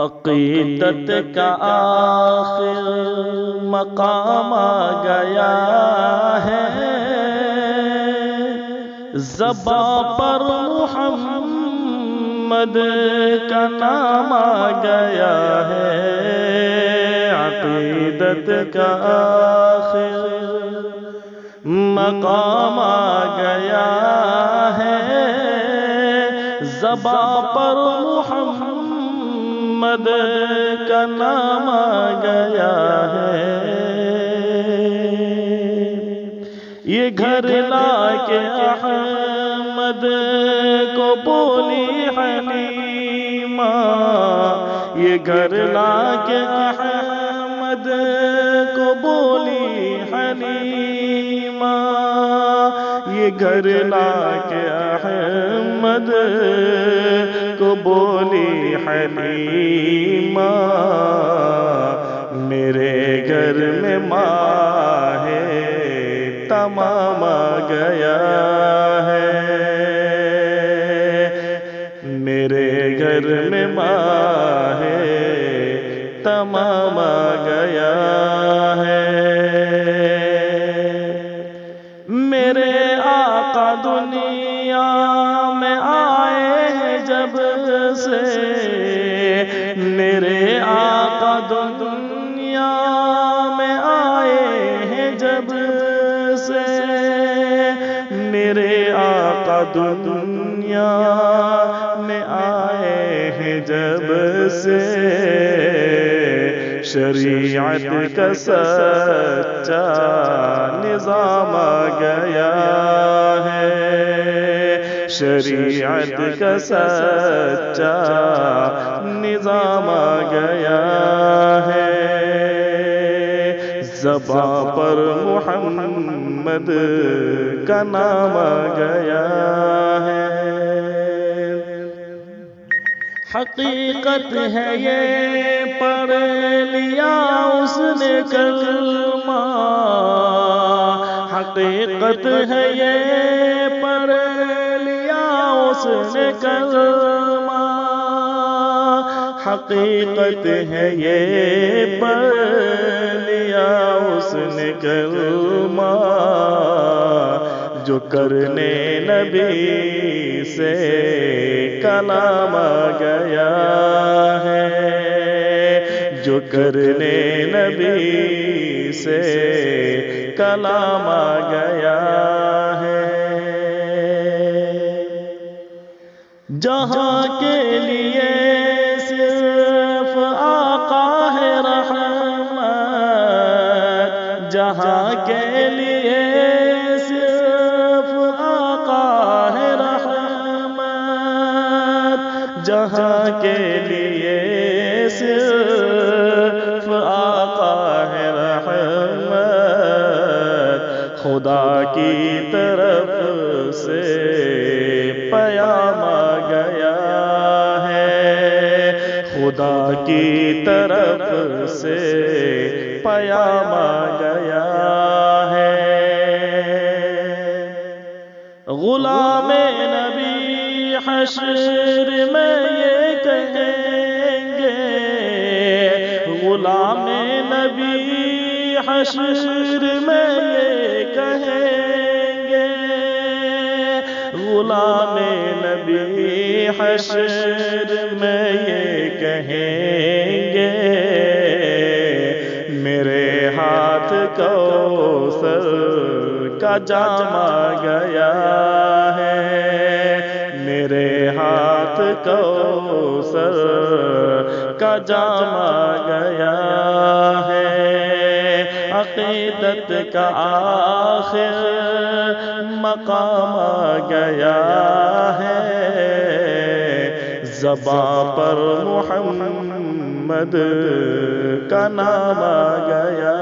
عقیدت کا آخر مقام آ گیا ہے، زباں پر محمد کا نام آ گیا ہے۔ عقیدت کا آخر مقام آ گیا ہے، زباں پر محمد کا نام آ گیا ہے۔ یہ گھر لا کے احمد کو بولی حلیمہ، یہ گھر لا کے احمد کو بولی حلیمہ، یہ گھر لا کے احمد کو بولی حلیمہ، میرے گھر میں ماہ تمام آ گیا ہے، میرے گھر میں ماہ تمام آ گیا ہے۔ میرے آقا دنیا میں آئے ہیں جب سے، میرے آقا دنیا میں آئے ہیں جب سے، میرے آقا دنیا میں آئے ہیں جب سے، شریعت کا سچا نظام آ گیا ہے، شریعت کا سچا نظام آ گیا ہے، زباں پر محمد کا نام آ گیا ہے۔ حقیقت ہے یہ پڑھ لیا اس نے کلمہ، حقیقت ہے یہ پڑھ لیا اس نے کلمہ، حقیقت ہے یہ پڑھ لیا اس نے کلمہ، جو کرنے نبی سے کلام آ گیا ہے، جو کرنے نبی سے کلام آ گیا ہے، جہاں کے لیے صرف آقا ہے رحمت، جہاں کے لیے صرف آقا ہے رحمت، جہاں کے لیے صرف آقا ہے رحمت، خدا کی طرف سے پیام آ گیا ہے، خدا کی طرف سے پیام آ گیا ہے۔ غلام نبی حشر میں یہ کہیں گے، غلام نبی حشر میں یہ کہیں گے، غلام نبی حشر میں یہ کہیں گے، میرے ہاتھ کوثر کا جام آ گیا ہے، میرے ہاتھ کوثر کا جام آ گیا ہے، عقیدت کا آخر مقام آ گیا ہے، زباں پر محمد کا نام آ گیا